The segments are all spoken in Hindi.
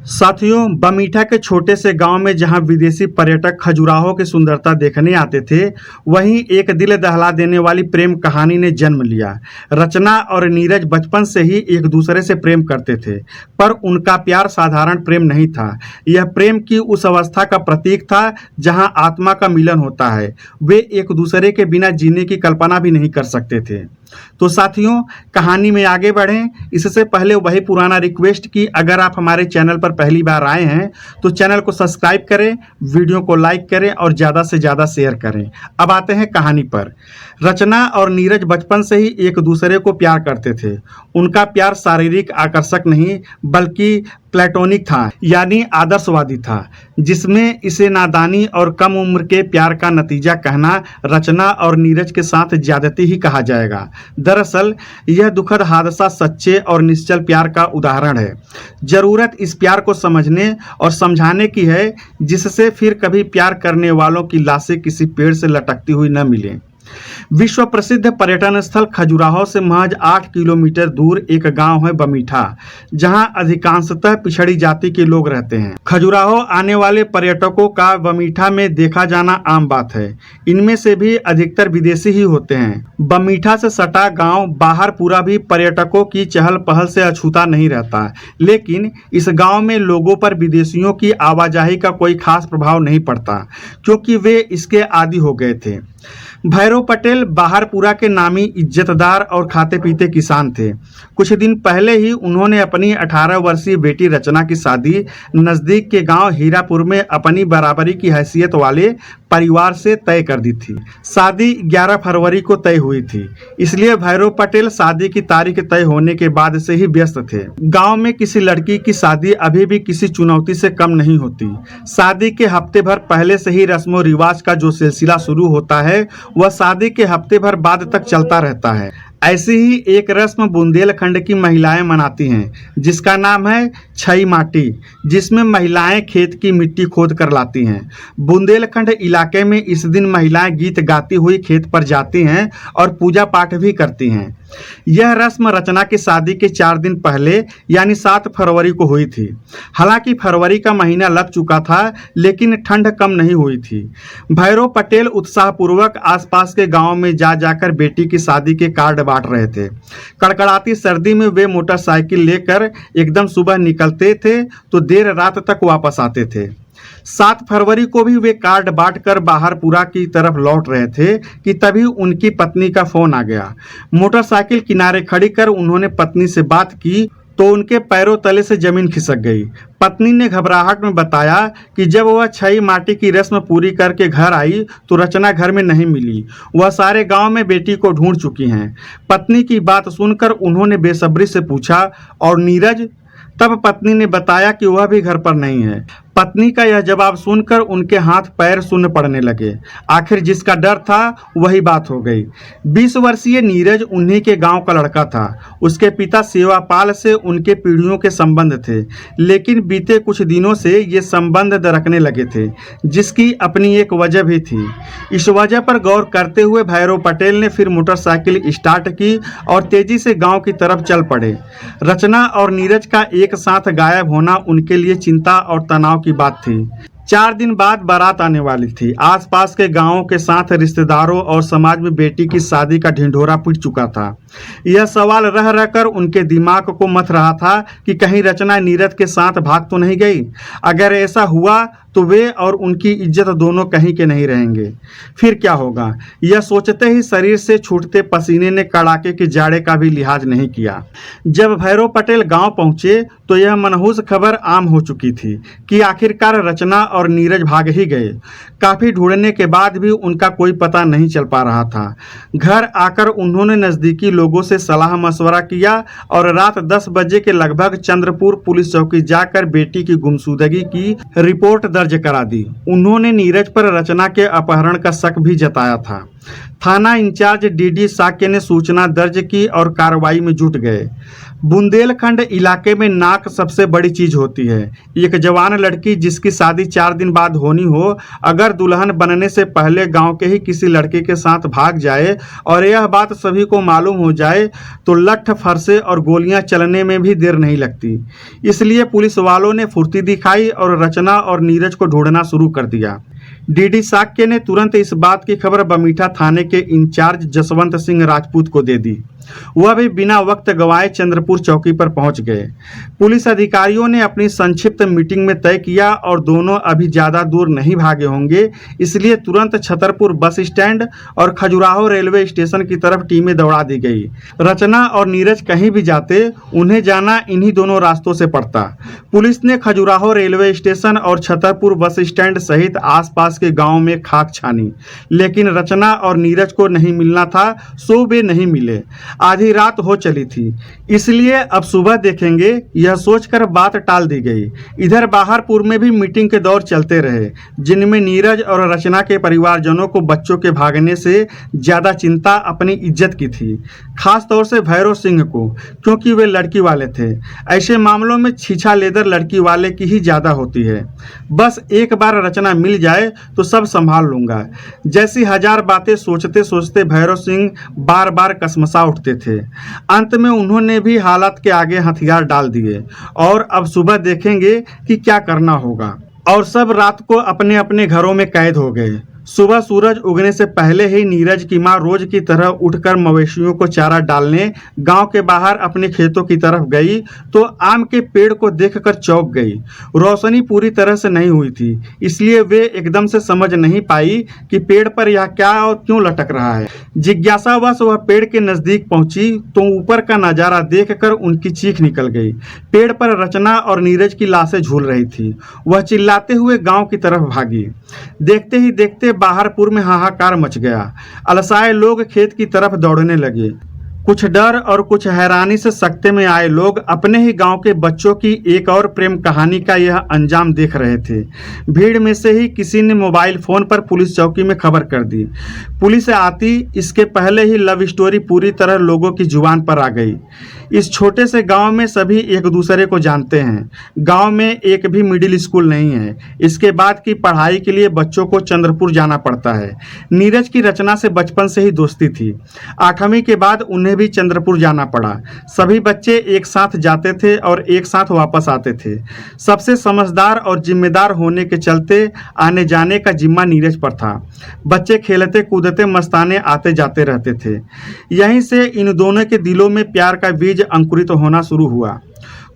साथियों, बमीठा के छोटे से गांव में जहां विदेशी पर्यटक खजुराहो की सुंदरता देखने आते थे, वहीं एक दिल दहला देने वाली प्रेम कहानी ने जन्म लिया। रचना और नीरज बचपन से ही एक दूसरे से प्रेम करते थे, पर उनका प्यार साधारण प्रेम नहीं था। यह प्रेम की उस अवस्था का प्रतीक था जहां आत्मा का मिलन होता है। वे एक दूसरे के बिना जीने की कल्पना भी नहीं कर सकते थे। तो साथियों, कहानी में आगे बढ़ें इससे पहले वही पुराना रिक्वेस्ट कि अगर आप हमारे चैनल पर पहली बार आए हैं तो चैनल को सब्सक्राइब करें, वीडियो को लाइक करें और ज़्यादा से ज़्यादा शेयर करें। अब आते हैं कहानी पर। रचना और नीरज बचपन से ही एक दूसरे को प्यार करते थे। उनका प्यार शारीरिक आकर्षक नहीं बल्कि प्लेटोनिक था, यानी आदर्शवादी था, जिसमें इसे नादानी और कम उम्र के प्यार का नतीजा कहना रचना और नीरज के साथ ज्यादती ही कहा जाएगा। दरअसल यह दुखद हादसा सच्चे और निश्चल प्यार का उदाहरण है। जरूरत इस प्यार को समझने और समझाने की है जिससे फिर कभी प्यार करने वालों की लाशें किसी पेड़ से लटकती हुई न मिलें। विश्व प्रसिद्ध पर्यटन स्थल खजुराहो से महज 8 किलोमीटर दूर एक गांव है बमीठा, जहां अधिकांशतः पिछड़ी जाति के लोग रहते हैं। खजुराहो आने वाले पर्यटकों का बमीठा में देखा जाना आम बात है। इनमें से भी अधिकतर विदेशी ही होते हैं। बमीठा से सटा गांव बाहरपुरा भी पर्यटकों की चहल पहल से अछूता नहीं रहता, लेकिन इस गांव में लोगों पर विदेशियों की आवाजाही का कोई खास प्रभाव नहीं पड़ता, क्योंकि वे इसके आदी हो गए थे। भैरव पटेल बाहरपुरा के नामी इज्जतदार और खाते पीते किसान थे। कुछ दिन पहले ही उन्होंने अपनी 18 वर्षीय बेटी रचना की शादी नज़दीक के गांव हीरापुर में अपनी बराबरी की हैसियत वाले परिवार से तय कर दी थी। शादी 11 फरवरी को तय हुई थी, इसलिए भैरव पटेल शादी की तारीख तय होने के बाद से ही व्यस्त थे। गांव में किसी लड़की की शादी अभी भी किसी चुनौती से कम नहीं होती। शादी के हफ्ते भर पहले से ही रस्मों रिवाज का जो सिलसिला शुरू होता है वह शादी के हफ्ते भर बाद तक चलता रहता है। ऐसी ही एक रस्म बुंदेलखंड की महिलाएं मनाती हैं, जिसका नाम है छई माटी, जिसमें महिलाएं खेत की मिट्टी खोद कर लाती हैं। बुंदेलखंड इलाके में इस दिन महिलाएं गीत गाती हुई खेत पर जाती हैं और पूजा पाठ भी करती हैं। यह रस्म रचना की शादी के 4 दिन पहले यानी 7 फरवरी को हुई थी। हालांकि फरवरी का महीना लग चुका था, लेकिन ठंड कम नहीं हुई थी। भैरव पटेल उत्साहपूर्वक आसपास के गांव में जा जाकर बेटी की शादी के कार्ड बांट रहे थे। कड़कड़ाती सर्दी में वे मोटरसाइकिल लेकर एकदम सुबह निकलते थे तो देर रात तक वापस आते थे। 7 फरवरी को भी वे कार्ड बांटकर बाहरपुरा की तरफ लौट रहे थे कि तभी उनकी पत्नी का फोन आ गया। मोटरसाइकिल किनारे खड़ी कर उन्होंने पत्नी से बात की तो उनके पैरों तले से जमीन खिसक गई। पत्नी ने घबराहट में बताया कि जब वह छई माटी की रस्म पूरी करके घर आई तो रचना घर में नहीं मिली। वह सारे गांव में बेटी को ढूंढ चुकी हैं। पत्नी की बात सुनकर उन्होंने बेसब्री से पूछा, और नीरज? तब पत्नी ने बताया कि वह भी घर पर नहीं है। पत्नी का यह जवाब सुनकर उनके हाथ पैर सुन्न पड़ने लगे। आखिर जिसका डर था वही बात हो गई। 20 वर्षीय नीरज उन्हीं के गांव का लड़का था। उसके पिता सेवापाल से उनके पीढ़ियों के संबंध थे, लेकिन बीते कुछ दिनों से ये संबंध दरकने लगे थे, जिसकी अपनी एक वजह भी थी। इस वजह पर गौर करते हुए भैरव पटेल ने फिर मोटरसाइकिल स्टार्ट की और तेजी से गाँव की तरफ चल पड़े। रचना और नीरज का एक साथ गायब होना उनके लिए चिंता और तनाव की बात थी। 4 दिन बाद बारात आने वाली थी। आसपास के गांवों के साथ रिश्तेदारों और समाज में बेटी की शादी का ढिंढोरा पिट चुका था। यह सवाल रह रहकर उनके दिमाग को मथ रहा था कि कहीं रचना नीरज के साथ भाग तो नहीं गई। अगर ऐसा हुआ तो वे और उनकी इज्जत दोनों कहीं के नहीं रहेंगे। फिर क्या होगा, यह सोचते ही शरीर से छूटते पसीने ने कड़ाके के जाड़े का भी लिहाज नहीं किया। जब भैरव पटेल गांव पहुंचे तो यह मनहूस खबर आम हो चुकी थी कि आखिरकार रचना और नीरज भाग ही गए। काफी ढूंढने के बाद भी उनका कोई पता नहीं चल पा रहा था। घर आकर उन्होंने नजदीकी लोगों से सलाह मशवरा किया और रात 10 बजे के लगभग चंद्रपुर पुलिस चौकी जाकर बेटी की गुमशुदगी की रिपोर्ट दर्ज करा दी। उन्होंने नीरज पर रचना के अपहरण का शक भी जताया था। थाना इंचार्ज डीडी साक्य ने सूचना दर्ज की और कार्रवाई में जुट गए। बुंदेलखंड इलाके में नाक सबसे बड़ी चीज होती है। एक जवान लड़की जिसकी शादी 4 दिन बाद होनी हो, अगर दुल्हन बनने से पहले गांव के ही किसी लड़के के साथ भाग जाए और यह बात सभी को मालूम हो जाए तो लठ फरसे और गोलियां चलने में भी देर नहीं लगती। इसलिए पुलिस वालों ने फुर्ती दिखाई और रचना और नीरज को ढूंढना शुरू कर दिया। डीडी साक्य ने तुरंत इस बात की खबर बमीठा थाने के इंचार्ज जसवंत सिंह राजपूत को दे दी। वह भी बिना वक्त गंवाए चंद्रपुर चौकी पर पहुंच गए। पुलिस अधिकारियों ने अपनी संक्षिप्त मीटिंग में तय किया और दोनों अभी ज्यादा दूर नहीं भागे होंगे, इसलिए तुरंत छतरपुर बस स्टैंड और खजुराहो रेलवे स्टेशन की तरफ टीमें दौड़ा दी गई। रचना और नीरज कहीं भी जाते, उन्हें जाना इन्हीं दोनों रास्तों से पड़ता। पुलिस ने खजुराहो रेलवे स्टेशन और छतरपुर बस स्टैंड सहित आसपास के गांव में खाक छानी, लेकिन रचना और नीरज को नहीं मिलना था, सो वे नहीं मिले। आधी रात हो चली थी, इसलिए अब सुबह देखेंगे, यह सोचकर बात टाल दी गई। इधर बाहरपुर में भी मीटिंग के दौर चलते रहे, जिनमें नीरज और रचना के परिवारजनों को बच्चों के भागने से ज्यादा चिंता अपनी इज्जत की थी, खास तौर से भैरव सिंह को, क्योंकि वे लड़की वाले थे। ऐसे मामलों में छीछा लेदर लड़की वाले की ही ज्यादा होती है। बस एक बार रचना मिल जाए तो सब संभाल लूंगा, जैसी हजार बातें सोचते सोचते भैरव सिंह बार बार कसमसा उठते थे। अंत में उन्होंने भी हालात के आगे हथियार डाल दिए और अब सुबह देखेंगे कि क्या करना होगा। और सब रात को अपने अपने घरों में कैद हो गए। सुबह सूरज उगने से पहले ही नीरज की मां रोज की तरह उठकर मवेशियों को चारा डालने गांव के बाहर अपने खेतों की तरफ गई तो आम के पेड़ को देखकर चौंक गई। रोशनी पूरी तरह से नहीं हुई थी, इसलिए वे एकदम से समझ नहीं पाई कि पेड़ पर यह क्या और क्यों लटक रहा है। जिज्ञासावश वह पेड़ के नजदीक पहुंची तो ऊपर का नजारा देखकर उनकी चीख निकल गई। पेड़ पर रचना और नीरज की लाशें झूल रही थी। वह चिल्लाते हुए गांव की तरफ भागी। देखते ही देखते बाहरपुर में हाहाकार मच गया। अलसाए लोग खेत की तरफ दौड़ने लगे। कुछ डर और कुछ हैरानी से सकते में आए लोग अपने ही गांव के बच्चों की एक और प्रेम कहानी का यह अंजाम देख रहे थे। भीड़ में से ही किसी ने मोबाइल फोन पर पुलिस चौकी में खबर कर दी। पुलिस आती इसके पहले ही लव स्टोरी पूरी तरह लोगों की जुबान पर आ गई। इस छोटे से गांव में सभी एक दूसरे को जानते हैं। गांव में एक भी मिडिल स्कूल नहीं है। इसके बाद की पढ़ाई के लिए बच्चों को चंद्रपुर जाना पड़ता है। नीरज की रचना से बचपन से ही दोस्ती थी। 8वीं के बाद उन्हें भी चंद्रपुर जाना पड़ा। सभी बच्चे एक साथ जाते थे और एक साथ वापस आते थे। सबसे समझदार और जिम्मेदार होने के चलते आने जाने का जिम्मा नीरज पर था। बच्चे खेलते कूदते मस्ताने आते जाते रहते थे। यहीं से इन दोनों के दिलों में प्यार का बीज अंकुरित होना शुरू हुआ।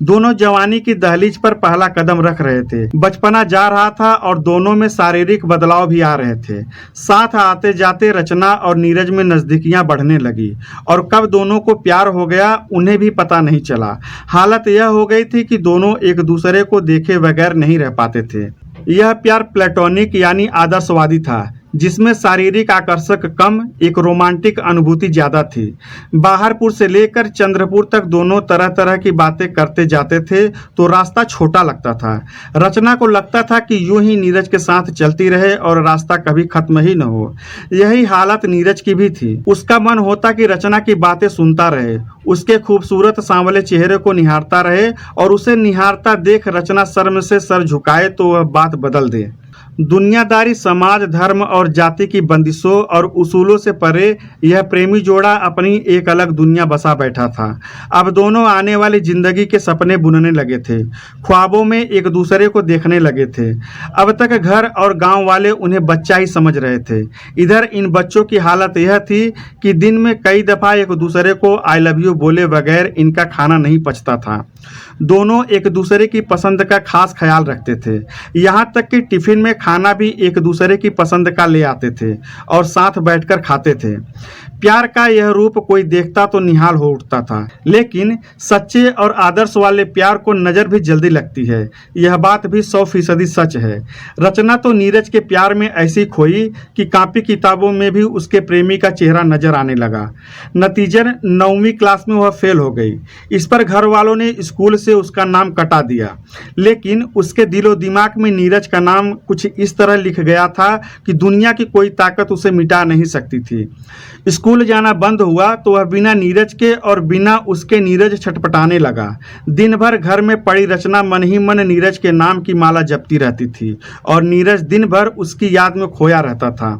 दोनों जवानी की दहलीज पर पहला कदम रख रहे थे। बचपना जा रहा था और दोनों में शारीरिक बदलाव भी आ रहे थे। साथ आते जाते रचना और नीरज में नजदीकियां बढ़ने लगी और कब दोनों को प्यार हो गया उन्हें भी पता नहीं चला। हालत यह हो गई थी कि दोनों एक दूसरे को देखे बगैर नहीं रह पाते थे। यह प्यार प्लेटोनिक यानी आदर्शवादी था, जिसमें शारीरिक आकर्षक कम, एक रोमांटिक अनुभूति ज्यादा थी। बाहरपुर से लेकर चंद्रपुर तक दोनों तरह तरह की बातें करते जाते थे तो रास्ता छोटा लगता था। रचना को लगता था कि यूं ही नीरज के साथ चलती रहे और रास्ता कभी खत्म ही न हो। यही हालत नीरज की भी थी। उसका मन होता कि रचना की बातें सुनता रहे, उसके खूबसूरत सांवले चेहरे को निहारता रहे और उसे निहारता देख रचना शर्म से सर झुकाए तो वह बात बदल दे। दुनियादारी, समाज, धर्म और जाति की बंदिशों और उसूलों से परे यह प्रेमी जोड़ा अपनी एक अलग दुनिया बसा बैठा था। अब दोनों आने वाली जिंदगी के सपने बुनने लगे थे। ख्वाबों में एक दूसरे को देखने लगे थे। अब तक घर और गांव वाले उन्हें बच्चा ही समझ रहे थे। इधर इन बच्चों की हालत यह थी कि दिन में कई दफा एक दूसरे को आई लव यू बोले बगैर इनका खाना नहीं पचता था। दोनों एक दूसरे की पसंद का खास ख्याल रखते थे। यहाँ तक कि टिफिन में खाना भी एक दूसरे की पसंद का ले आते थे और साथ बैठकर खाते थे। प्यार का यह रूप कोई देखता तो निहाल हो उठता था, लेकिन सच्चे और आदर्श वाले प्यार को नज़र भी जल्दी लगती है। यह बात भी 100% सच है। रचना तो नीरज के प्यार में ऐसी खोई कि कापी किताबों में भी उसके प्रेमी का चेहरा नजर आने लगा। नतीजन 9वीं क्लास में वह फेल हो गई। इस पर घर वालों ने स्कूल से उसका नाम कटा दिया, लेकिन उसके दिलो दिमाग में नीरज का नाम कुछ इस तरह लिख गया था कि दुनिया की कोई ताकत उसे मिटा नहीं सकती थी। स्कूल जाना बंद हुआ तो वह बिना नीरज के और बिना उसके नीरज छटपटाने लगा। दिन भर घर में पड़ी रचना मन ही मन नीरज के नाम की माला जपती रहती थी और नीरज दिन भर उसकी याद में खोया रहता था।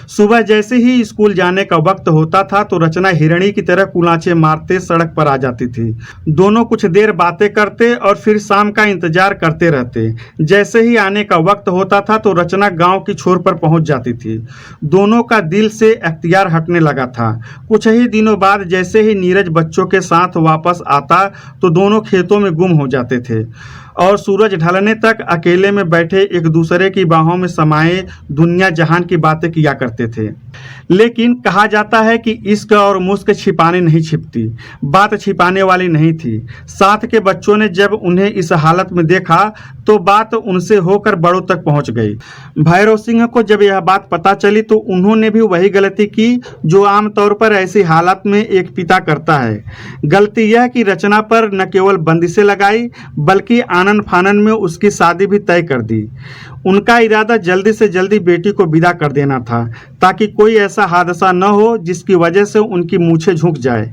सुबह जैसे ही स्कूल जाने का वक्त होता था तो रचना हिरणी की तरह कुलांचे मारते सड़क पर आ जाती थी। दोनों कुछ देर बातें करते और फिर शाम का इंतजार करते रहते। जैसे ही आने का वक्त होता था तो रचना गांव की छोर पर पहुंच जाती थी। दोनों का दिल से अख्तियार हटने लगा था। कुछ ही दिनों बाद जैसे ही नीरज बच्चों के साथ वापस आता तो दोनों खेतों में गुम हो जाते थे और सूरज ढलने तक अकेले में बैठे एक दूसरे की बाहों में समाये दुनिया जहान की बातें किया करते थे। लेकिन कहा जाता है कि इश्क और मुश्क छिपाने नहीं छिपती, बात छिपाने वाली नहीं थी। साथ के बच्चों ने जब उन्हें इस हालत में देखा तो बात उनसे होकर बड़ों तक पहुंच गई। भैरव सिंह को जब यह बात पता चली तो उन्होंने भी वही गलती की जो आमतौर पर ऐसी हालत में एक पिता करता है। गलती यह कि रचना पर न केवल बंदिशें लगाई बल्कि आनन फानन में उसकी शादी भी तय कर दी। उनका इरादा जल्दी से जल्दी बेटी को विदा कर देना था ताकि कोई ऐसा हादसा न हो जिसकी वजह से उनकी मूछें झुक जाए।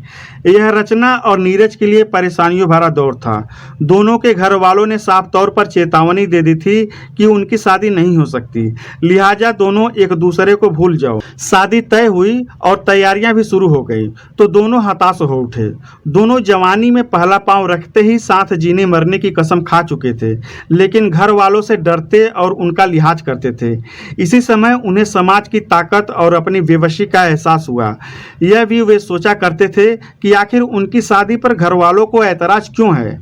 यह रचना और नीरज के लिए परेशानियों भरा दौर था। दोनों के घर वालों ने साफ तौर पर चेतावनी दे दी थी कि उनकी शादी नहीं हो सकती, लिहाजा दोनों एक दूसरे को भूल जाओ। शादी तय हुई और तैयारियां भी शुरू हो गई तो दोनों हताश हो उठे। दोनों जवानी में पहला पांव रखते ही साथ जीने मरने की कसम खा चुके थे, लेकिन घर वालों से डरते और उनका लिहाज करते थे। इसी समय उन्हें समाज की ताकत और अपनी बेबसी का एहसास हुआ। यह भी वे सोचा करते थे कि आखिर उनकी शादी पर घर वालों को ऐतराज क्यों है।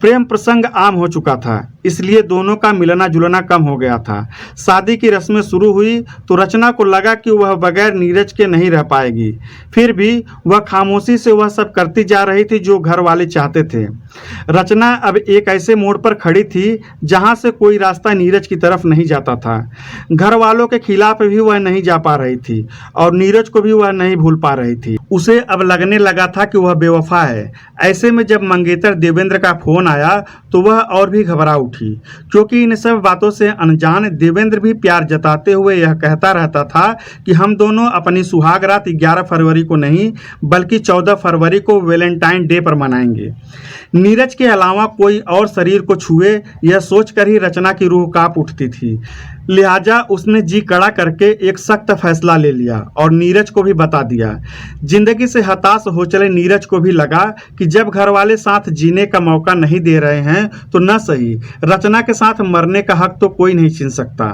प्रेम प्रसंग आम हो चुका था, इसलिए दोनों का मिलना जुलना कम हो गया था। शादी की रस्में शुरू हुई तो रचना को लगा कि वह बगैर नीरज के नहीं रह पाएगी। फिर भी वह खामोशी से वह सब करती जा रही थी जो घर वाले चाहते थे। रचना अब एक ऐसे मोड़ पर खड़ी थी जहां से कोई रास्ता नीरज की तरफ नहीं जाता था। घर वालों के खिलाफ भी वह नहीं जा पा रही थी और नीरज को भी वह नहीं भूल पा रही थी। उसे अब लगने लगा था कि वह बेवफा है। ऐसे में जब मंगेतर देवेंद्र का फोन आया तो वह और भी घबरा उठी, क्योंकि इन सब बातों से अनजान देवेंद्र भी प्यार जताते हुए यह कहता रहता था कि हम दोनों अपनी सुहाग रात 11 फरवरी को नहीं बल्कि 14 फरवरी को वैलेंटाइन डे पर मनाएंगे। नीरज के अलावा कोई और शरीर को छुए यह सोचकर ही रचना की रूह कांप उठती थी। लिहाजा उसने जी कड़ा करके एक सख्त फैसला ले लिया और नीरज को भी बता दिया। जिंदगी से हताश हो चले नीरज को भी लगा कि जब घर वाले साथ जीने का मौका नहीं दे रहे हैं तो न सही, रचना के साथ मरने का हक तो कोई नहीं छीन सकता।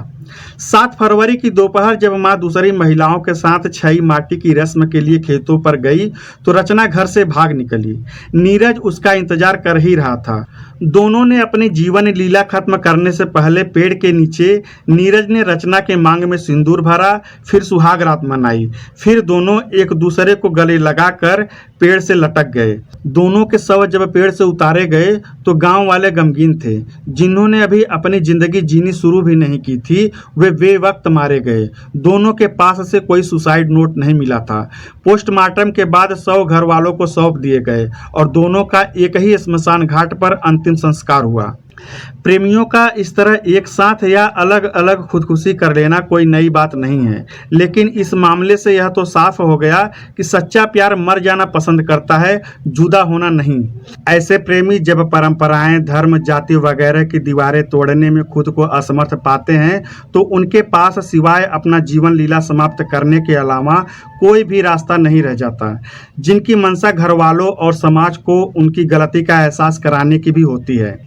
7 फरवरी की दोपहर जब मां दूसरी महिलाओं के साथ छई माटी की रस्म के लिए खेतों पर गई तो रचना घर से भाग निकली। नीरज उसका इंतजार कर ही रहा था। दोनों ने अपनी जीवन लीला खत्म करने से पहले पेड़ के नीचे नीरज ने रचना के मांग में सिंदूर भरा, फिर सुहाग रात मनाई। फिर दोनों एक दूसरे को गले लगाकर पेड़ से लटक गए। दोनों के शव जब पेड़ से उतारे गए तो गांव वाले गमगीन थे। जिन्होंने अभी अपनी जिंदगी जीनी शुरू भी नहीं की थी वे बेवक्त मारे गए। दोनों के पास से कोई सुसाइड नोट नहीं मिला था। पोस्टमार्टम के बाद शव घर वालों को सौंप दिए गए और दोनों का एक ही स्मशान घाट पर अंतिम संस्कार हुआ। प्रेमियों का इस तरह एक साथ या अलग अलग खुदकुशी कर लेना कोई नई बात नहीं है, लेकिन इस मामले से यह तो साफ हो गया कि सच्चा प्यार मर जाना पसंद करता है, जुदा होना नहीं। ऐसे प्रेमी जब परंपराएं, धर्म, जाति वगैरह की दीवारें तोड़ने में खुद को असमर्थ पाते हैं तो उनके पास सिवाय अपना जीवन लीला समाप्त करने के अलावा कोई भी रास्ता नहीं रह जाता। जिनकी मंशा घर वालों और समाज को उनकी गलती का एहसास कराने की भी होती है।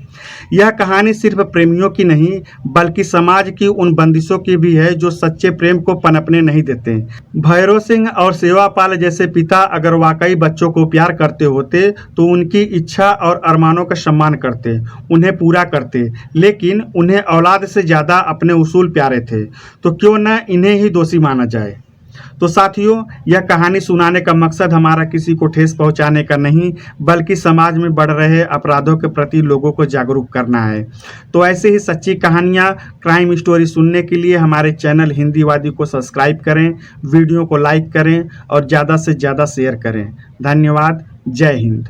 यह कहानी सिर्फ प्रेमियों की नहीं बल्कि समाज की उन बंदिशों की भी है जो सच्चे प्रेम को पनपने नहीं देते। भैरव सिंह और सेवापाल जैसे पिता अगर वाकई बच्चों को प्यार करते होते तो उनकी इच्छा और अरमानों का सम्मान करते, उन्हें पूरा करते, लेकिन उन्हें औलाद से ज़्यादा अपने उसूल प्यारे थे, तो क्यों न इन्हें ही दोषी माना जाए। तो साथियों, यह कहानी सुनाने का मकसद हमारा किसी को ठेस पहुंचाने का नहीं बल्कि समाज में बढ़ रहे अपराधों के प्रति लोगों को जागरूक करना है। तो ऐसे ही सच्ची कहानियां, क्राइम स्टोरी सुनने के लिए हमारे चैनल हिंदीवादी को सब्सक्राइब करें, वीडियो को लाइक करें और ज़्यादा से ज़्यादा शेयर करें। धन्यवाद। जय हिंद।